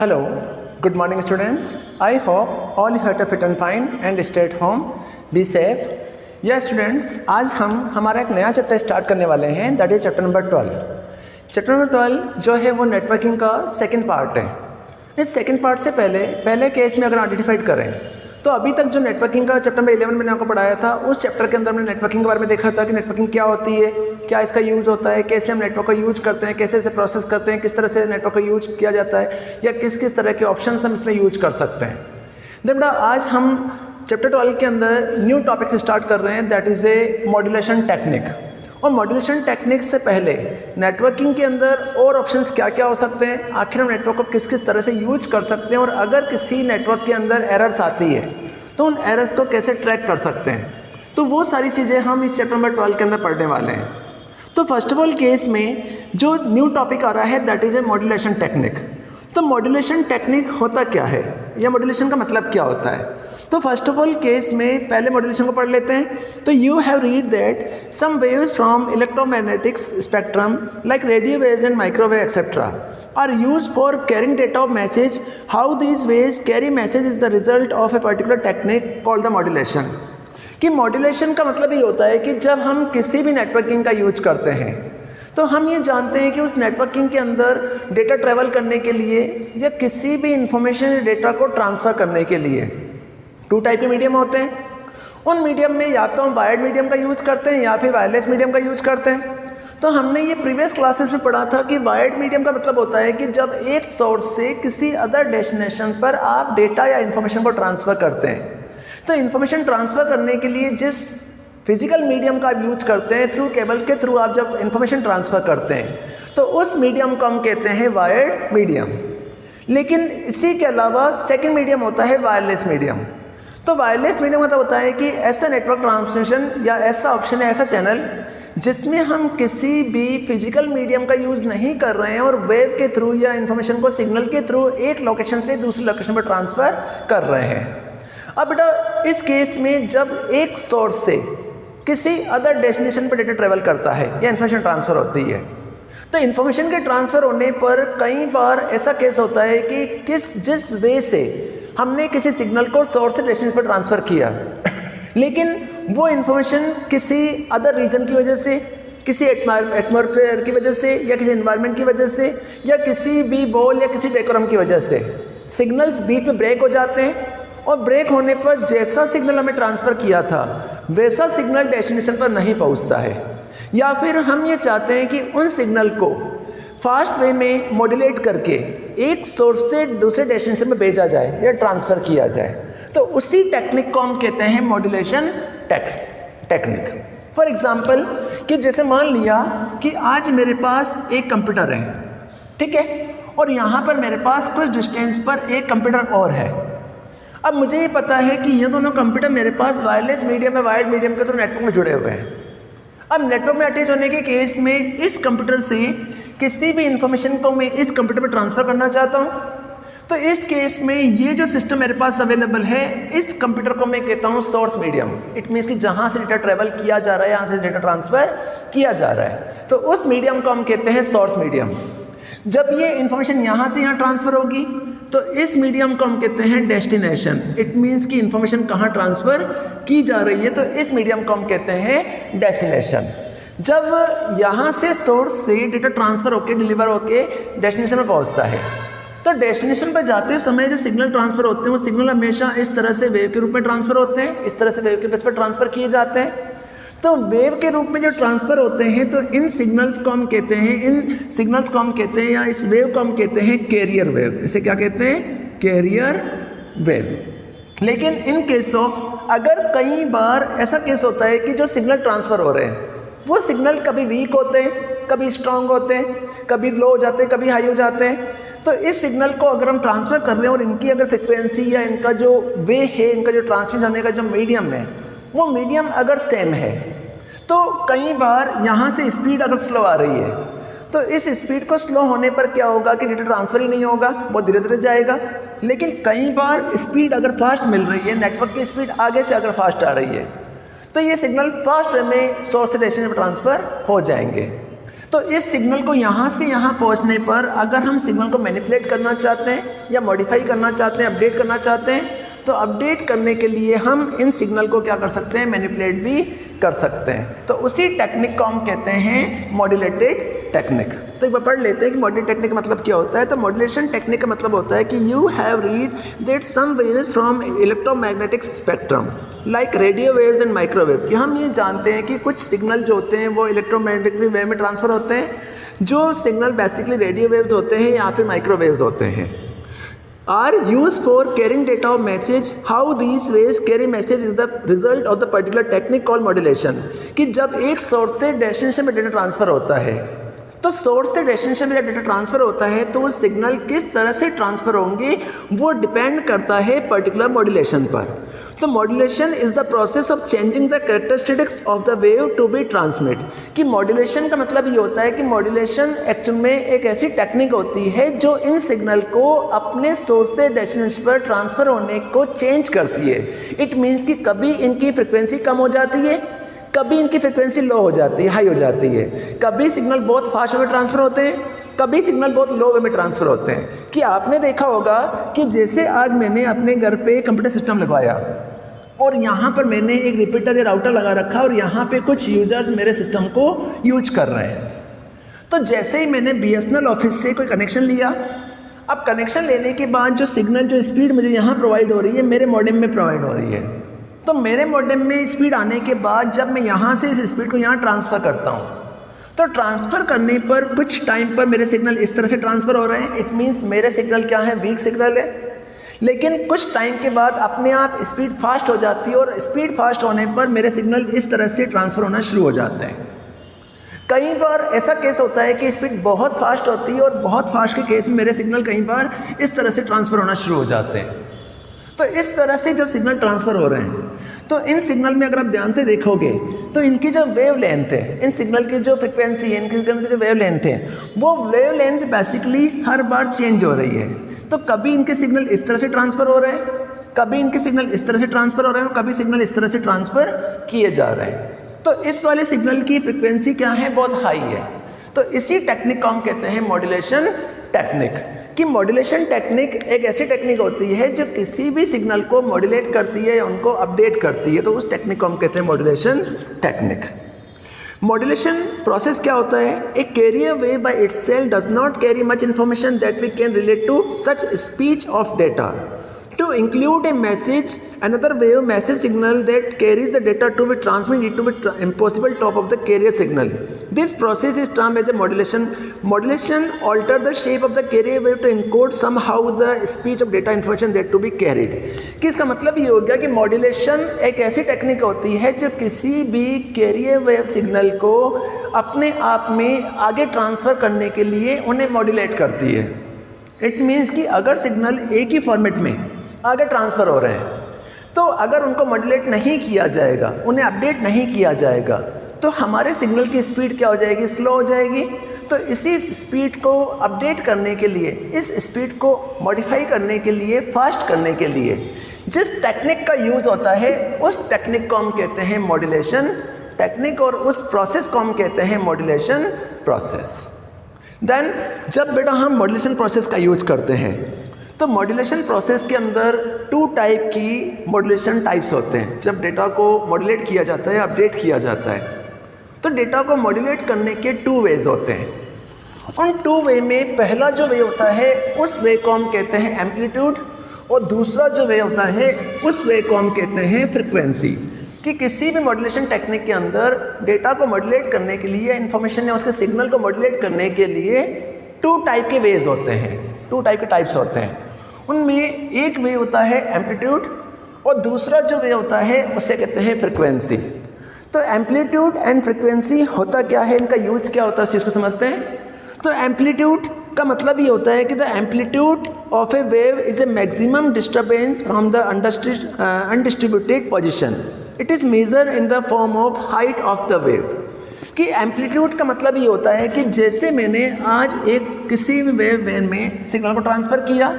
Hello, good morning students. I hope all you are fit and fine and stay at home. Be safe. Yes students, आज हम हमारा एक नया chapter start करने वाले हैं, that is chapter number 12. Chapter number 12 जो है वो नेटवर्किंग का सेकंड पार्ट है. इस सेकंड पार्ट से पहले केस में अगर आइडेंटिफाइड करें तो अभी तक जो नेटवर्किंग का चैप्टर नंबर 11 मैंने आपको पढ़ाया था, उस चैप्टर के अंदर हमने नेटवर्किंग के बारे में देखा था कि नेटवर्किंग क्या होती है, क्या इसका यूज़ होता है, कैसे हम नेटवर्क को यूज करते हैं, कैसे इसे प्रोसेस करते हैं, किस तरह से नेटवर्क को यूज किया जाता है या किस किस तरह के ऑप्शंस हम इसमें यूज कर सकते हैं. बेटा आज हम चैप्टर 12 के अंदर न्यू टॉपिक से स्टार्ट कर रहे हैं, that is a modulation technique. और मॉड्यूलेशन टेक्निक से पहले नेटवर्किंग के अंदर और ऑप्शंस क्या क्या हो सकते हैं, आखिर हम नेटवर्क को किस किस तरह से यूज कर सकते हैं और अगर किसी नेटवर्क के अंदर एरर्स आती है तो उन एरर्स को कैसे ट्रैक कर सकते हैं, तो वो सारी चीज़ें हम इस चैप्टर नंबर 12 के अंदर पढ़ने वाले हैं. तो फर्स्ट ऑफ ऑल केस में जो न्यू टॉपिक आ रहा है that is a modulation technique. तो मॉड्यूलेशन टेक्निक होता क्या है या मॉड्यूलेशन का मतलब क्या होता है, तो फर्स्ट ऑफ ऑल केस में पहले मॉड्यूलेशन को पढ़ लेते हैं. तो you have read that some waves from electromagnetics spectrum like radio waves and microwave etcetera are used for carrying data of message. How these waves carry message is the result of a particular technique called the modulation. कि modulation का मतलब ये होता है कि जब हम किसी भी नेटवर्किंग का यूज करते हैं तो हम ये जानते हैं कि उस नेटवर्किंग के अंदर डेटा ट्रैवल करने के लिए या किसी भी इंफॉर्मेशन डेटा को ट्रांसफ़र करने के लिए टू टाइप के मीडियम होते हैं. उन मीडियम में या तो हम वायर्ड मीडियम का यूज़ करते हैं या फिर वायरलेस मीडियम का यूज़ करते हैं. तो हमने ये प्रीवियस क्लासेस में पढ़ा था कि वायर्ड मीडियम का मतलब होता है कि जब एक सोर्स से किसी अदर डेस्टिनेशन पर आप डेटा या इन्फॉर्मेशन को ट्रांसफ़र करते हैं, तो इन्फॉर्मेशन ट्रांसफ़र करने के लिए जिस फिजिकल मीडियम का आप यूज करते हैं, थ्रू केबल के थ्रू आप जब इन्फॉर्मेशन ट्रांसफ़र करते हैं तो उस मीडियम को हम कहते हैं वायर्ड मीडियम. लेकिन इसी के अलावा सेकेंड मीडियम होता है वायरलेस मीडियम. तो वायरलेस मीडियम मतलब होता है कि ऐसा नेटवर्क ट्रांसमिशन या ऐसा ऑप्शन है, ऐसा चैनल जिसमें हम किसी भी फिजिकल मीडियम का यूज़ नहीं कर रहे हैं और वेव के थ्रू या इन्फॉर्मेशन को सिग्नल के थ्रू एक लोकेशन से दूसरी लोकेशन पर ट्रांसफ़र कर रहे हैं. अब बेटा इस केस में जब एक सोर्स से किसी अदर डेस्टिनेशन पर डेटा ट्रेवल करता है या इन्फॉर्मेशन ट्रांसफ़र होती है, तो इन्फॉर्मेशन के ट्रांसफ़र होने पर कई बार ऐसा केस होता है कि जिस वे से हमने किसी सिग्नल को सोर्स से डेस्टिनेशन पर ट्रांसफ़र किया लेकिन वो इन्फॉर्मेशन किसी अदर रीजन की वजह से, किसी एटमॉस्फेयर की वजह से या किसी एनवायरनमेंट की वजह से या किसी भी बॉल या किसी डेकोरम की वजह से सिग्नल्स बीच में ब्रेक हो जाते हैं और ब्रेक होने पर जैसा सिग्नल हमें ट्रांसफ़र किया था वैसा सिग्नल डेस्टिनेशन पर नहीं पहुंचता है. या फिर हम ये चाहते हैं कि उन सिग्नल को फास्ट वे में मॉड्यूलेट करके एक सोर्स से दूसरे डेस्टिनेशन में भेजा जाए या ट्रांसफ़र किया जाए, तो उसी टेक्निक को हम कहते हैं मॉड्यूलेशन टेक्निक. फॉर एग्जांपल कि जैसे मान लिया कि आज मेरे पास एक कंप्यूटर है, ठीक है, और यहाँ पर मेरे पास कुछ डिस्टेंस पर एक कंप्यूटर और है. अब मुझे ये पता है कि ये दोनों कंप्यूटर मेरे पास वायरलेस मीडियम या वायर्ड मीडियम के थ्रू नेटवर्क में जुड़े हुए हैं. अब नेटवर्क में अटैच होने के केस में इस कंप्यूटर से किसी भी इंफॉर्मेशन को मैं इस कंप्यूटर पर ट्रांसफ़र करना चाहता हूँ, तो इस केस में ये जो सिस्टम मेरे पास अवेलेबल है, इस कंप्यूटर को मैं कहता हूँ सोर्स मीडियम. इट मीन्स कि जहाँ से डेटा ट्रेवल किया जा रहा है, यहाँ से डेटा ट्रांसफ़र किया जा रहा है, तो उस मीडियम को हम कहते हैं सोर्स मीडियम. जब ये इन्फॉर्मेशन यहाँ से यहाँ ट्रांसफ़र होगी तो इस मीडियम को हम कहते हैं डेस्टिनेशन. इट मीन्स कि इन्फॉर्मेशन कहाँ ट्रांसफ़र की जा रही है, तो इस मीडियम को हम कहते हैं डेस्टिनेशन. जब यहाँ से सोर्स से डेटा ट्रांसफ़र होकर डिलीवर होकर डेस्टिनेशन में पहुँचता है, तो डेस्टिनेशन पर जाते समय जो सिग्नल ट्रांसफ़र होते हैं वो सिग्नल हमेशा इस तरह से वेव के रूप में ट्रांसफ़र होते हैं, इस तरह से वेव के बेस पर ट्रांसफ़र किए जाते हैं. तो वेव के रूप में जो ट्रांसफ़र होते हैं तो इन सिग्नल्स को हम कहते हैं या इस वेव को हम कहते हैं कैरियर वेव. इसे क्या कहते हैं? Carrier wave. लेकिन इन केस ऑफ अगर कई बार ऐसा केस होता है कि जो सिग्नल ट्रांसफ़र हो रहे हैं वो सिग्नल कभी वीक होते हैं, कभी स्ट्रांग होते हैं, कभी लो हो जाते हैं, कभी हाई हो जाते हैं. तो इस सिग्नल को अगर हम ट्रांसफ़र कर रहे हैं और इनकी अगर फ्रिक्वेंसी या इनका जो वे है, इनका जो ट्रांसमिट होने का जो मीडियम है, वो मीडियम अगर सेम है, तो कई बार यहाँ से स्पीड अगर स्लो आ रही है तो इस स्पीड को स्लो होने पर क्या होगा कि डेटा ट्रांसफ़र ही नहीं होगा, बहुत धीरे धीरे जाएगा. लेकिन कई बार स्पीड अगर फास्ट मिल रही है, नेटवर्क की स्पीड आगे से अगर फास्ट आ रही है, तो ये सिग्नल फास्ट वे में सोर्स से डेस्टिनेशन में ट्रांसफ़र हो जाएंगे. तो इस सिग्नल को यहाँ से यहाँ पहुँचने पर अगर हम सिग्नल को मैनिपुलेट करना चाहते हैं या मॉडिफाई करना चाहते हैं, अपडेट करना चाहते हैं, तो अपडेट करने के लिए हम इन सिग्नल को क्या कर सकते हैं, मैनिपुलेट भी कर सकते हैं। तो उसी टेक्निक को हम कहते हैं मॉड्यूलेटेड टेक्निक। तो एक बार पढ़ लेते हैं कि मॉड्यूलेटेड टेक्निक का मतलब क्या होता है। तो मॉड्यूलेशन टेक्निक का मतलब होता है कि you have read that some waves from electromagnetic spectrum like radio waves and microwave, कि हम ये जानते हैं कि कुछ सिग्नल जो होते हैं वो इलेक्ट्रोमैग्नेटिक वेव में ट्रांसफ़र होते हैं, जो सिग्नल बेसिकली रेडियो वेव्स होते हैं या फिर माइक्रोवेव्स होते हैं, are used for carrying data or message. How these waves carry message is the result of the particular technique called modulation. कि जब एक सोर्स से डेस्टिनेशन में डेटा ट्रांसफ़र होता है, तो सोर्स से डेस्टिनेशन में जब डेटा ट्रांसफ़र होता है तो वो सिग्नल किस तरह से ट्रांसफ़र होंगे वो डिपेंड करता है पर्टिकुलर मॉड्यूलेशन पर। तो modulation is the process of changing the characteristics of the wave to be transmit. कि मॉड्यूलेशन का मतलब ये होता है कि मॉड्यूलेशन एक्चुअल में एक ऐसी टेक्निक होती है जो इन सिग्नल को अपने सोर्स से डेस्टिनेशन पर ट्रांसफ़र होने को चेंज करती है। इट मीन्स कि कभी इनकी फ्रिक्वेंसी कम हो जाती है, कभी इनकी फ्रिक्वेंसी लो हो जाती है, हाई हो जाती है, कभी सिग्नल बहुत फास्ट में ट्रांसफ़र होते हैं, कभी सिग्नल बहुत लो वे में ट्रांसफ़र होते हैं। कि आपने देखा होगा कि जैसे आज मैंने अपने घर पे कंप्यूटर सिस्टम लगवाया और यहाँ पर मैंने एक रिपीटर या राउटर लगा रखा और यहाँ पे कुछ यूज़र्स मेरे सिस्टम को यूज कर रहे हैं। तो जैसे ही मैंने BSNL ऑफिस से कोई कनेक्शन लिया, अब कनेक्शन लेने के बाद जो सिग्नल जो स्पीड मुझे यहाँ प्रोवाइड हो रही है मेरे मॉडेम में प्रोवाइड हो रही है। तो मेरे मॉडेम में स्पीड आने के बाद जब मैं यहाँ से इस स्पीड को यहाँ ट्रांसफ़र करता हूँ, तो ट्रांसफ़र करने पर कुछ टाइम पर मेरे सिग्नल इस तरह से ट्रांसफ़र हो रहे हैं। इट मीन्स मेरे सिग्नल क्या है, वीक सिग्नल है। लेकिन कुछ टाइम के बाद अपने आप स्पीड फास्ट हो जाती है और स्पीड फास्ट होने पर मेरे सिग्नल इस तरह से ट्रांसफ़र होना शुरू हो जाते हैं। कई बार ऐसा केस होता है कि स्पीड बहुत फास्ट होती है और बहुत फास्ट के केस में मेरे सिग्नल कई बार इस तरह से ट्रांसफ़र होना शुरू हो जाते हैं। तो इस तरह से जो सिग्नल ट्रांसफ़र हो रहे हैं, तो इन सिग्नल में अगर आप ध्यान से देखोगे तो इनकी जो वेव लेंथ है, इन सिग्नल की जो फ्रिक्वेंसी है, इनकी सिग्नल की जो वेव लेंथ है, वो वेव लेंथ बेसिकली हर बार चेंज हो रही है। तो कभी इनके सिग्नल इस तरह से ट्रांसफ़र हो रहे हैं, कभी इनके सिग्नल इस तरह से ट्रांसफ़र हो रहे हैं और कभी सिग्नल इस तरह से ट्रांसफ़र किए जा रहे हैं। तो इस वाले सिग्नल की फ्रिक्वेंसी क्या है, बहुत हाई है। तो इसी टेक्निक को हम कहते हैं मॉड्यूलेशन टेक्निक। कि मॉड्यूलेशन टेक्निक एक ऐसी टेक्निक होती है जो किसी भी सिग्नल को मॉड्यूलेट करती है या उनको अपडेट करती है, तो उस टेक्निक को हम कहते हैं मॉड्यूलेशन टेक्निक। मॉड्यूलेशन प्रोसेस क्या होता है, a carrier wave by itself does not carry much information that we can relate to such speech of data to include a message, another wave message signal that carries the data to be transmitted to be impossible top of the carrier signal. This process is termed as a modulation. Modulation alter the shape of the carrier wave to encode somehow the speech of data information that to be carried. कि इसका मतलब ये हो गया कि modulation एक ऐसी technique होती है जो किसी भी कैरियर वेव सिग्नल को अपने आप में आगे ट्रांसफ़र करने के लिए उन्हें मॉड्यूलेट करती है। इट मीन्स कि अगर सिग्नल एक ही फॉर्मेट में आगे ट्रांसफ़र हो रहे हैं, तो अगर उनको मॉड्यूलेट नहीं किया जाएगा, उन्हें अपडेट नहीं किया जाएगा, तो हमारे सिग्नल की स्पीड क्या हो जाएगी, स्लो हो जाएगी। तो इसी स्पीड को अपडेट करने के लिए, इस स्पीड को मॉडिफाई करने के लिए, फास्ट करने के लिए जिस टेक्निक का यूज़ होता है उस टेक्निक को हम कहते हैं मॉड्यूलेशन टेक्निक और उस प्रोसेस को हम कहते हैं मॉड्यूलेशन प्रोसेस। देन जब बेटा हम मॉड्यूलेशन प्रोसेस का यूज करते हैं, तो मॉड्यूलेशन प्रोसेस के अंदर 2 टाइप की मॉड्यूलेशन टाइप्स होते हैं। जब डेटा को मॉड्यूलेट किया जाता है, अपडेट किया जाता है, तो डेटा को मॉड्यूलेट करने के 2 वेज होते हैं। उन 2 वे में पहला जो वे होता है उस वे को हम कहते हैं एम्पलीट्यूड और दूसरा जो वे होता है उस वे को हम कहते हैं फ्रिक्वेंसी। कि किसी भी मॉड्यूलेशन टेक्निक के अंदर डेटा को मॉड्यूलेट करने के लिए, इन्फॉर्मेशन या उसके सिग्नल को मॉड्यूलेट करने के लिए 2 टाइप के वेज होते हैं, 2 टाइप के टाइप्स होते हैं। उनमें एक वे होता है एम्पलीट्यूड और दूसरा जो वे होता है उसे कहते हैं फ्रिक्वेंसी। तो एम्पलीट्यूड एंड फ्रिक्वेंसी होता क्या है, इनका यूज क्या होता है, उस चीज़ को समझते हैं। तो एम्पलीट्यूड का मतलब ये होता है कि the amplitude of a wave is a maximum disturbance from the undistributed position. It is measure in the form of height of the wave. कि एम्पलीट्यूड का मतलब ये होता है कि जैसे मैंने आज एक किसी भी वेव में सिग्नल को ट्रांसफ़र किया,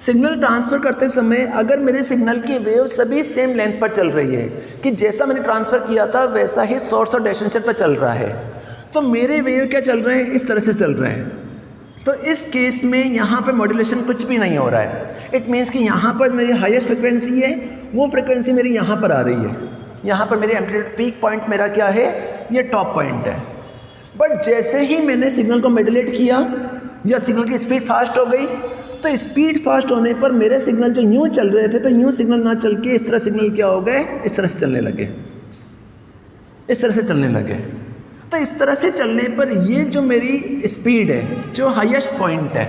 सिग्नल ट्रांसफ़र करते समय अगर मेरे सिग्नल की वेव सभी सेम लेंथ पर चल रही है, कि जैसा मैंने ट्रांसफ़र किया था वैसा ही सोर्स और डेस्टिनेशन पर चल रहा है, तो मेरे वेव क्या चल रहे हैं, इस तरह से चल रहे हैं। तो इस केस में यहाँ पर मॉड्यूलेशन कुछ भी नहीं हो रहा है। इट मीन्स कि यहाँ पर मेरी हाईएस्ट फ्रिक्वेंसी है, वो फ्रिक्वेंसी मेरी यहाँ पर आ रही है। यहाँ पर मेरी एम्पलीट्यूड पीक पॉइंट मेरा क्या है, ये टॉप पॉइंट है। बट जैसे ही मैंने सिग्नल को मॉड्यूलेट किया या सिग्नल की स्पीड फास्ट हो गई, तो स्पीड फास्ट होने पर मेरे सिग्नल जो यूँ चल रहे थे, तो यूँ सिग्नल ना चल के इस तरह सिग्नल क्या हो गए, इस तरह से चलने लगे, इस तरह से चलने लगे। तो इस तरह से चलने पर ये जो मेरी स्पीड है, जो हाईएस्ट पॉइंट है,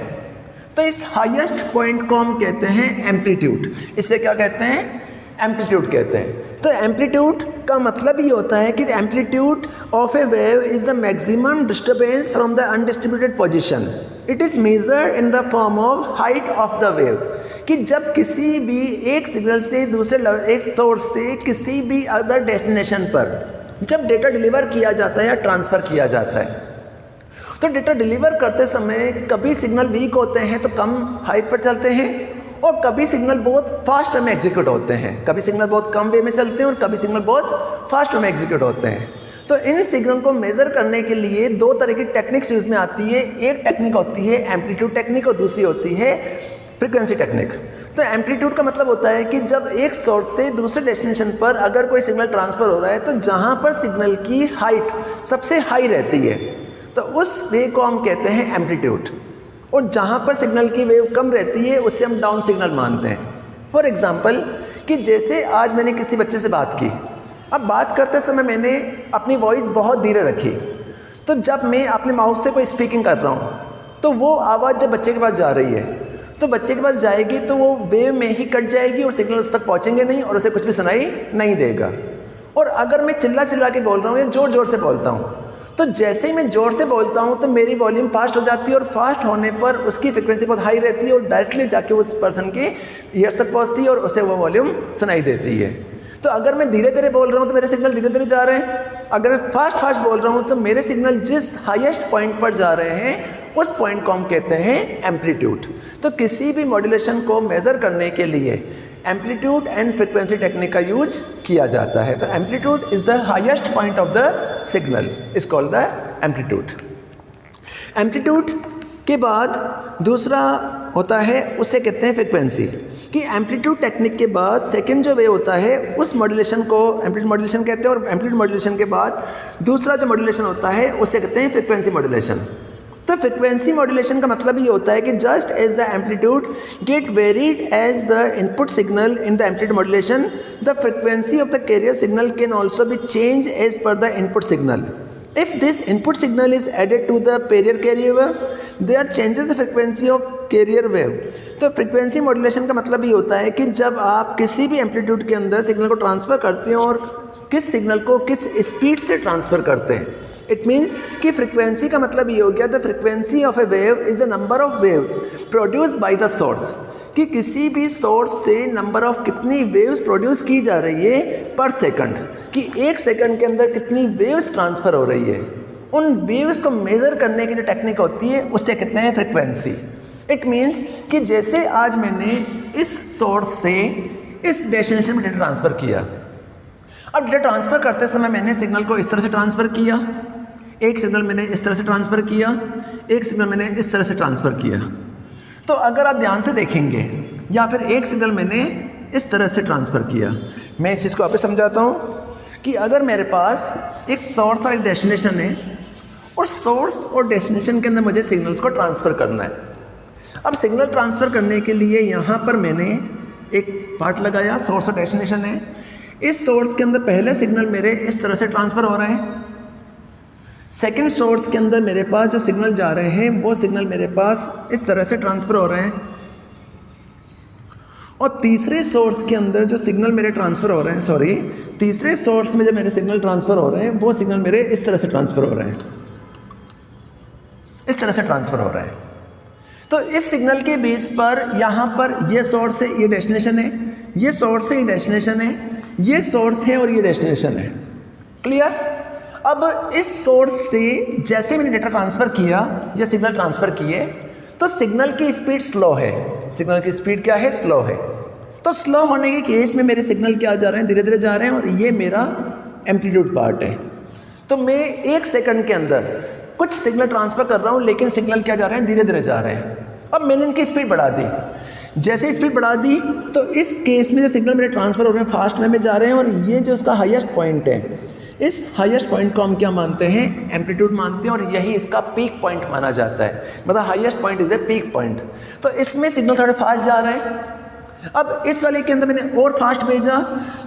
तो इस हाईएस्ट पॉइंट को हम कहते हैं एम्पलीट्यूड। इसे क्या कहते हैं, एम्पलीट्यूड कहते हैं। तो एम्पलीट्यूड का मतलब ये होता है कि amplitude of a wave is the maximum disturbance from the undistributed position. It is measured in the form of height of the wave. कि जब किसी भी एक सिग्नल से दूसरे एक सोर्स से किसी भी अदर डेस्टिनेशन पर जब डेटा डिलीवर किया जाता है या ट्रांसफ़र किया जाता है, तो डेटा डिलीवर करते समय कभी सिग्नल वीक होते हैं तो कम हाइट पर चलते हैं, और कभी सिग्नल बहुत फास्ट वे में एग्जीक्यूट होते हैं। कभी सिग्नल बहुत कम वे में चलते हैं और कभी सिग्नल बहुत फास्ट वे में एग्जीक्यूट होते हैं। तो इन सिग्नल को मेज़र करने के लिए दो तरह की टेक्निक्स यूज़ में आती है। एक टेक्निक होती है एम्पलीट्यूड टेक्निक और दूसरी होती है फ्रीक्वेंसी टेक्निक। तो एम्पलीट्यूड का मतलब होता है कि जब एक सोर्स से दूसरे डेस्टिनेशन पर अगर कोई सिग्नल ट्रांसफ़र हो रहा है, तो जहाँ पर सिग्नल की हाइट सबसे हाई रहती है, तो उस वे को हम कहते हैं एम्पलीट्यूड। और जहाँ पर सिग्नल की वेव कम रहती है उससे हम डाउन सिग्नल मानते हैं। फॉर एग्जांपल कि जैसे आज मैंने किसी बच्चे से बात की, अब बात करते समय मैंने अपनी वॉइस बहुत धीरे रखी, तो जब मैं अपने माउथ से कोई स्पीकिंग कर रहा हूँ तो वो आवाज़ जब बच्चे के पास जा रही है, तो बच्चे के पास जाएगी तो वो वेव में ही कट जाएगी और सिग्नल उस तक पहुँचेंगे नहीं और उसे कुछ भी सुनाई नहीं देगा। और अगर मैं चिल्ला चिल्ला के बोल रहा हूँ या ज़ोर ज़ोर से बोलता हूँ, तो जैसे ही मैं ज़ोर से बोलता हूँ तो मेरी वॉल्यूम फास्ट हो जाती है, और फास्ट होने पर उसकी फ्रिक्वेंसी बहुत हाई रहती है और डायरेक्टली जाके उस पर्सन के ईयर्स तक पहुँचती है और उसे वो वॉल्यूम सुनाई देती है। तो अगर मैं धीरे धीरे बोल रहा हूँ तो मेरे सिग्नल धीरे धीरे जा रहे हैं, अगर मैं फास्ट बोल रहा हूँ तो मेरे सिग्नल जिस हाईएस्ट पॉइंट पर जा रहे हैं उस पॉइंट को हम कहते हैं एम्पलीट्यूड। तो किसी भी मॉड्यूलेशन को मेज़र करने के लिए एम्पलीट्यूड एंड फ्रीक्वेंसी टेक्निक का यूज किया जाता है। तो amplitude is the highest point of the signal, is called the amplitude. Amplitude के बाद दूसरा होता है, उसे कहते हैं फ्रीक्वेंसी। कि एम्पलीट्यूड टेक्निक के बाद सेकंड जो वे होता है उस मॉड्यूलेशन को एम्पलीट्यूड मॉड्यूलेशन कहते हैं, और एम्पलीट्यूड मॉड्यूलेशन के बाद दूसरा जो मॉड्यूलेशन होता है उसे कहते हैं फ्रीक्वेंसी मॉड्यूलेशन। तो फ्रीक्वेंसी मॉड्यूलेशन का मतलब ये होता है कि just as the amplitude get varied as the input signal in the amplitude modulation, the frequency of the carrier signal can also be change as per the input signal. If this input signal is added to the carrier wave, there changes the frequency of carrier wave। तो frequency modulation का मतलब ये होता है कि जब आप किसी भी एम्पलीट्यूड के अंदर सिग्नल को ट्रांसफ़र करते हैं और किस सिग्नल को किस स्पीड से ट्रांसफ़र करते हैं। इट मीन्स कि फ्रीक्वेंसी का मतलब ये हो गया, the frequency of a wave is the number of waves produced by the source. कि किसी भी सोर्स से नंबर ऑफ कितनी वेव्स प्रोड्यूस की जा रही है पर सेकंड, कि एक सेकंड के अंदर कितनी वेव्स ट्रांसफ़र हो रही है, उन वेव्स को मेज़र करने की जो टेक्निक होती है उससे कहते हैं फ्रीक्वेंसी। इट मीन्स कि जैसे आज मैंने इस सोर्स से इस डेस्टिनेशन में डेटा ट्रांसफ़र किया, अब डेटा ट्रांसफ़र करते समय मैंने सिग्नल को इस तरह से ट्रांसफ़र किया, एक सिग्नल मैंने इस तरह से ट्रांसफ़र किया, एक सिग्नल मैंने इस तरह से ट्रांसफ़र किया। तो अगर आप ध्यान से देखेंगे, या फिर एक सिग्नल मैंने इस तरह से ट्रांसफ़र किया, मैं इस चीज़ को आपको समझाता हूँ कि अगर मेरे पास एक सोर्स और एक डेस्टिनेशन है और सोर्स और डेस्टिनेशन के अंदर मुझे सिग्नल्स को ट्रांसफ़र करना है। अब सिग्नल ट्रांसफ़र करने के लिए यहाँ पर मैंने एक पार्ट लगाया, सोर्स और डेस्टिनेशन है। इस सोर्स के अंदर पहले सिग्नल मेरे इस तरह से ट्रांसफ़र हो रहे हैं, सेकेंड सोर्स के अंदर मेरे पास जो सिग्नल जा रहे हैं वो सिग्नल मेरे पास इस तरह से ट्रांसफ़र हो रहे हैं, और तीसरे सोर्स के अंदर जो सिग्नल मेरे ट्रांसफ़र हो रहे हैं, तीसरे सोर्स में जो मेरे सिग्नल ट्रांसफ़र हो रहे हैं वो सिग्नल मेरे इस तरह से ट्रांसफ़र हो रहे हैं, इस तरह से ट्रांसफ़र हो रहे हैं। तो इस सिग्नल के बेस पर यहाँ पर ये सोर्स है, ये डेस्टिनेशन है, ये सोर्स है, ये डेस्टिनेशन है, ये सोर्स है और ये डेस्टिनेशन है। क्लियर? अब इस सोर्स से जैसे मैंने डेटा ट्रांसफ़र किया या सिग्नल ट्रांसफ़र किए, तो सिग्नल की स्पीड स्लो है। सिग्नल की स्पीड क्या है? स्लो है। तो स्लो होने के केस में मेरे सिग्नल क्या जा रहे हैं? धीरे धीरे जा रहे हैं, और ये मेरा एम्पलीट्यूड पार्ट है। तो मैं 1 सेकंड के अंदर कुछ सिग्नल ट्रांसफ़र कर रहा हूँ, लेकिन सिग्नल क्या जा रहे हैं, धीरे धीरे जा रहे हैं। अब मैंने इनकी स्पीड बढ़ा दी, जैसे स्पीड बढ़ा दी तो इस केस में जो सिग्नल मेरे ट्रांसफ़र हो रहे हैं फास्ट वे में जा रहे हैं, और ये जो उसका हाईएस्ट पॉइंट है, इस हाईएस्ट पॉइंट को हम क्या मानते हैं, एम्पलीट्यूड मानते हैं, और यही इसका पीक पॉइंट माना जाता है। मतलब highest point is a peak point. तो इसमें सिग्नल थोड़े फास्ट जा रहे हैं। अब इस वाले के अंदर मैंने और फास्ट भेजा,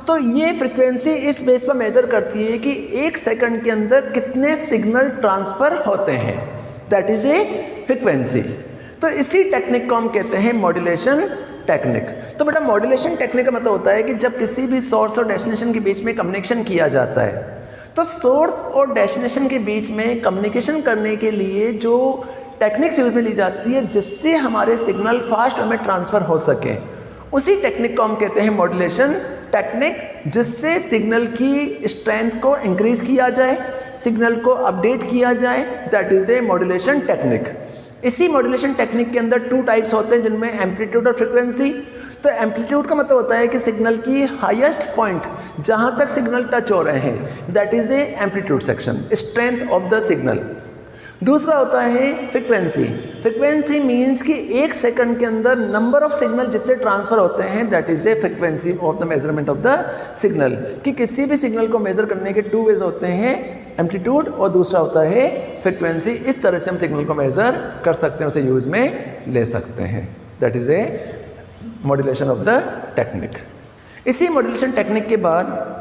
तो ये फ्रिक्वेंसी इस बेस पर मेजर करती है कि 1 सेकंड के अंदर कितने सिग्नल ट्रांसफ़र होते हैं, दैट इज ए फ्रिक्वेंसी। तो इसी टेक्निक को हम कहते हैं मॉड्यूलेशन टेक्निक। तो बेटा मॉड्यूलेशन टेक्निक का मतलब होता है कि जब किसी भी सोर्स और डेस्टिनेशन के बीच में कम्युनिकेशन किया जाता है, तो सोर्स और डेस्टिनेशन के बीच में कम्युनिकेशन करने के लिए जो टेक्निक्स यूज़ में ली जाती है जिससे हमारे सिग्नल फास्ट में ट्रांसफ़र हो सके, उसी टेक्निक को हम कहते हैं मॉड्यूलेशन टेक्निक, जिससे सिग्नल की स्ट्रेंथ को इंक्रीज किया जाए, सिग्नल को अपडेट किया जाए, that is a modulation technique. इसी मॉड्यूलेशन टेक्निक के अंदर 2 टाइप्स होते हैं, जिनमें एम्पलीट्यूड और फ्रिक्वेंसी। तो एम्पलीट्यूड का मतलब होता है कि सिग्नल की हाईएस्ट पॉइंट जहाँ तक सिग्नल टच हो रहे हैं, that is A amplitude section, strength of the signal. दूसरा होता है फ्रिक्वेंसी। फ्रिक्वेंसी मीन्स कि 1 सेकंड के अंदर नंबर ऑफ सिग्नल जितने ट्रांसफ़र होते हैं, that is a frequency of the measurement of the signal. कि किसी भी सिग्नल को मेजर करने के 2 वेज होते हैं, एम्पलीट्यूड और दूसरा होता है फ्रिक्वेंसी। इस तरह से हम सिग्नल को मेजर कर सकते हैं, उसे यूज़ में ले सकते हैं, that is a modulation of the technique. इसी मॉड्यूलेशन टेक्निक के बाद